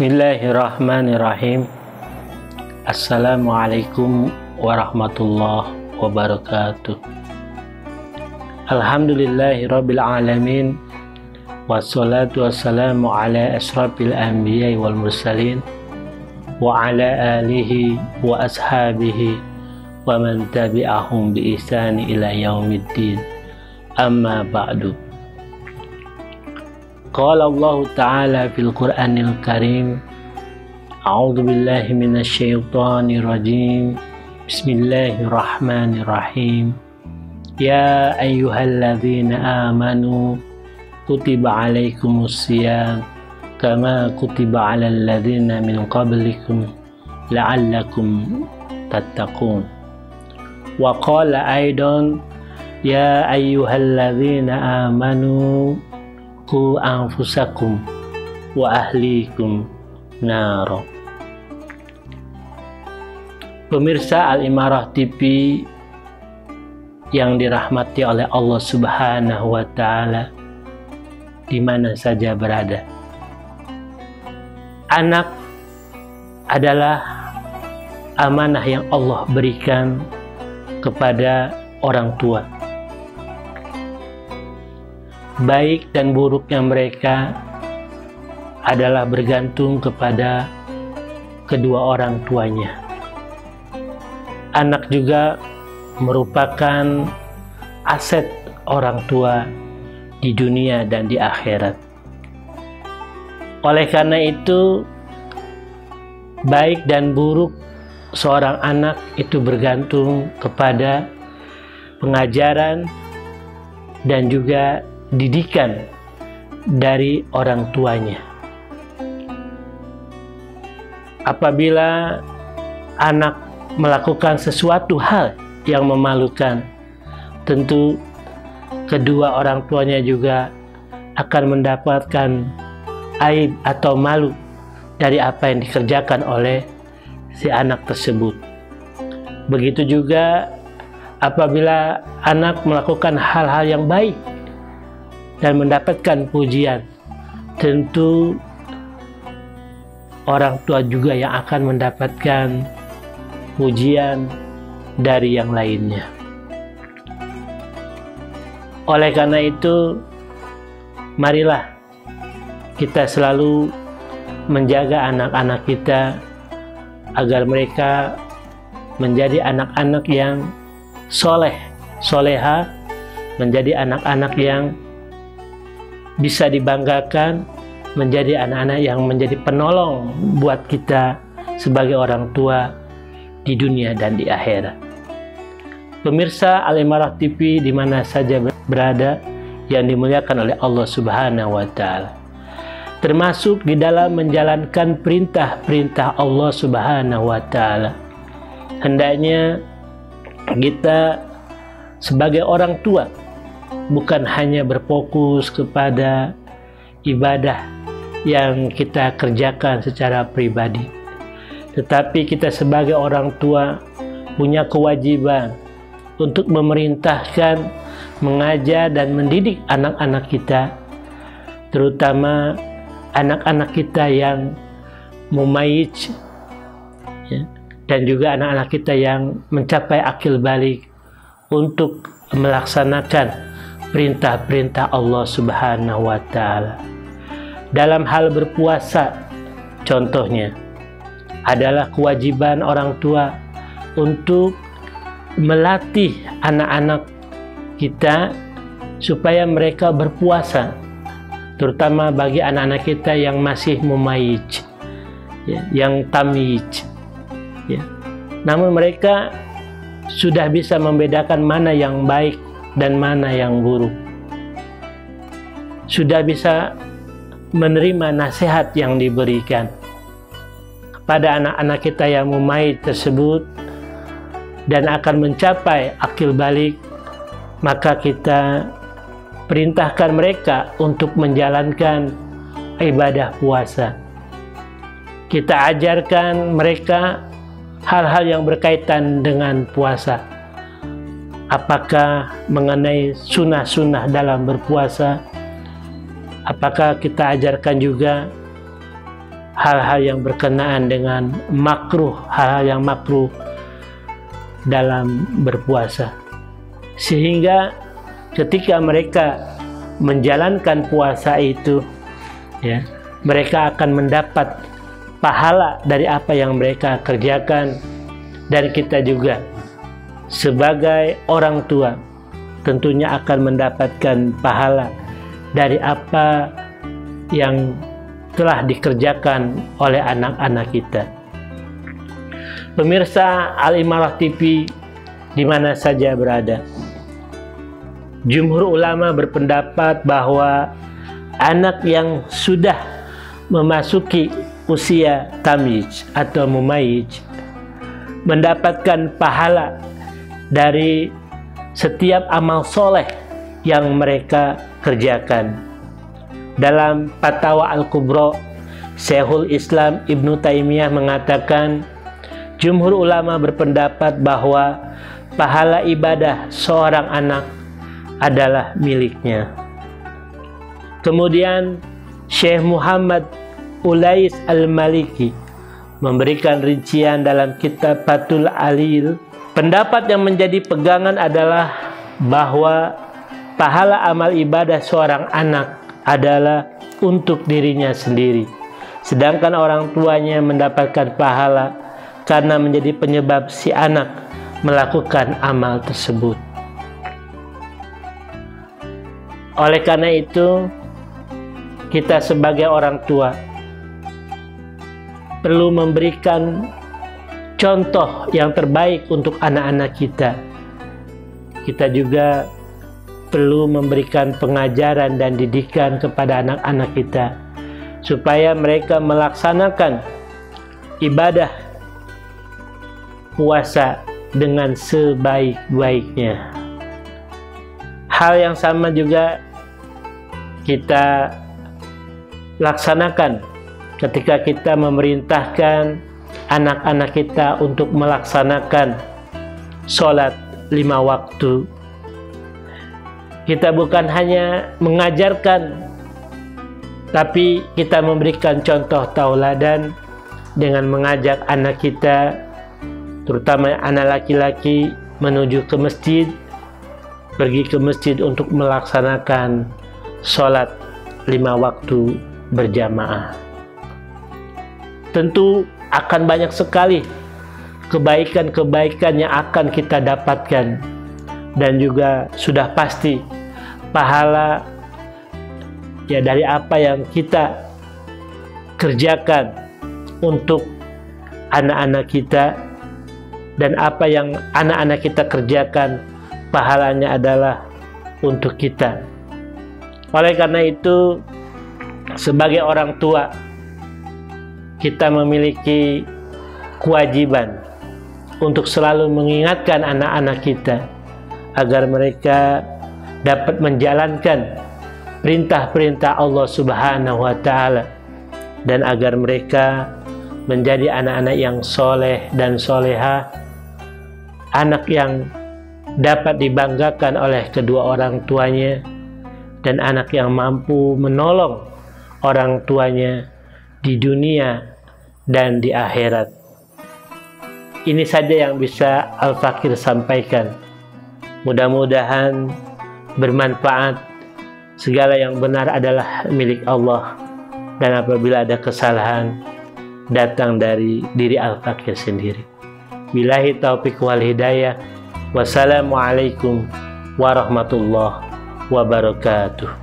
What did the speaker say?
Bismillahirrahmanirrahim. Assalamualaikum warahmatullahi wabarakatuh. Alhamdulillahirabbil alamin. Wassalatu wassalamu ala asyrafil anbiya'i wal mursalin wa ala alihi wa ashabihi wa man tabi'ahum bi ihsani ila yaumiddin. Amma ba'du. Qala Allah Ta'ala fil Qur'anil Karim. A'udzu billahi minasy syaithanir rajim. Bismillahirrahmanirrahim. Ya ayyuhalladzina amanu kutiba 'alaikumus syiyam kama kutiba 'alal ladzina min qablikum la'allakum tattaqun. Wa qala aidan ya ayyuhalladzina amanu qu anfusakum wa ahlikum naro. Pemirsa Al-Imarah TV yang dirahmati oleh Allah Subhanahu wa Ta'ala, di mana saja berada, anak adalah amanah yang Allah berikan kepada orang tua. Baik dan buruknya mereka adalah bergantung kepada kedua orang tuanya. Anak juga merupakan aset orang tua di dunia dan di akhirat. Oleh karena itu, baik dan buruk seorang anak itu bergantung kepada pengajaran dan juga didikan dari orang tuanya. Apabila anak melakukan sesuatu hal yang memalukan, tentu kedua orang tuanya juga akan mendapatkan aib atau malu dari apa yang dikerjakan oleh si anak tersebut. Begitu juga apabila anak melakukan hal-hal yang baik dan mendapatkan pujian, tentu orang tua juga yang akan mendapatkan pujian dari yang lainnya. Oleh karena itu, marilah kita selalu menjaga anak-anak kita agar mereka menjadi anak-anak yang soleh, soleha, menjadi anak-anak yang bisa dibanggakan, menjadi anak-anak yang menjadi penolong buat kita sebagai orang tua di dunia dan di akhirat. Pemirsa Al-Imarah TV di mana saja berada yang dimuliakan oleh Allah Subhanahu wa Ta'ala, termasuk di dalam menjalankan perintah-perintah Allah Subhanahu wa Ta'ala, hendaknya kita sebagai orang tua bukan hanya berfokus kepada ibadah yang kita kerjakan secara pribadi, tetapi kita sebagai orang tua punya kewajiban untuk memerintahkan, mengajar dan mendidik anak-anak kita, terutama anak-anak kita yang mumayyiz, ya, dan juga anak-anak kita yang mencapai akil balik untuk melaksanakan perintah-perintah Allah Subhanahu wa Ta'ala. Dalam hal berpuasa, contohnya adalah kewajiban orang tua untuk melatih anak-anak kita supaya mereka berpuasa, terutama bagi anak-anak kita yang masih mumayyiz, ya, yang tamyiz, ya. Namun mereka sudah bisa membedakan mana yang baik dan mana yang buruk, sudah bisa menerima nasihat yang diberikan kepada anak-anak kita yang mumayyiz tersebut dan akan mencapai akil balik, maka kita perintahkan mereka untuk menjalankan ibadah puasa. Kita ajarkan mereka hal-hal yang berkaitan dengan puasa, apakah mengenai sunnah-sunnah dalam berpuasa, apakah kita ajarkan juga hal-hal yang berkenaan dengan makruh, hal-hal yang makruh dalam berpuasa, sehingga ketika mereka menjalankan puasa itu, ya, mereka akan mendapat pahala dari apa yang mereka kerjakan. Dan kita juga sebagai orang tua tentunya akan mendapatkan pahala dari apa yang telah dikerjakan oleh anak-anak kita. Pemirsa Al-Imarah TV di mana saja berada, jumhur ulama berpendapat bahwa anak yang sudah memasuki usia tamyiz atau mumayyiz mendapatkan pahala dari setiap amal soleh yang mereka kerjakan. Dalam Fatwa Al-Kubra, Syekhul Islam Ibnu Taimiyah mengatakan, jumhur ulama berpendapat bahwa pahala ibadah seorang anak adalah miliknya. Kemudian Syekh Muhammad Ulais Al-Maliki memberikan rincian dalam kitab Fathul Alil. Pendapat yang menjadi pegangan adalah bahwa pahala amal ibadah seorang anak adalah untuk dirinya sendiri, sedangkan orang tuanya mendapatkan pahala karena menjadi penyebab si anak melakukan amal tersebut. Oleh karena itu, kita sebagai orang tua perlu memberikan contoh yang terbaik untuk anak-anak kita. Kita juga perlu memberikan pengajaran dan didikan kepada anak-anak kita supaya mereka melaksanakan ibadah puasa dengan sebaik-baiknya. Hal yang sama juga kita laksanakan ketika kita memerintahkan anak-anak kita untuk melaksanakan sholat 5 waktu. Kita bukan hanya mengajarkan, tapi kita memberikan contoh tauladan dengan mengajak anak kita, terutama anak laki-laki, menuju ke masjid, pergi ke masjid untuk melaksanakan sholat 5 waktu berjamaah. Tentu akan banyak sekali kebaikan-kebaikan yang akan kita dapatkan, dan juga sudah pasti pahala ya dari apa yang kita kerjakan untuk anak-anak kita, dan apa yang anak-anak kita kerjakan pahalanya adalah untuk kita. Oleh karena itu, sebagai orang tua kita memiliki kewajiban untuk selalu mengingatkan anak-anak kita agar mereka dapat menjalankan perintah-perintah Allah Subhanahu wa Ta'ala, dan agar mereka menjadi anak-anak yang soleh dan solehah, anak yang dapat dibanggakan oleh kedua orang tuanya, dan anak yang mampu menolong orang tuanya di dunia dan di akhirat. Ini saja yang bisa Al-Fakir sampaikan. Mudah-mudahan bermanfaat. Segala yang benar adalah milik Allah, dan apabila ada kesalahan datang dari diri Al-Fakir sendiri. Billahi taufiq wal hidayah. Wassalamualaikum warahmatullahi wabarakatuh.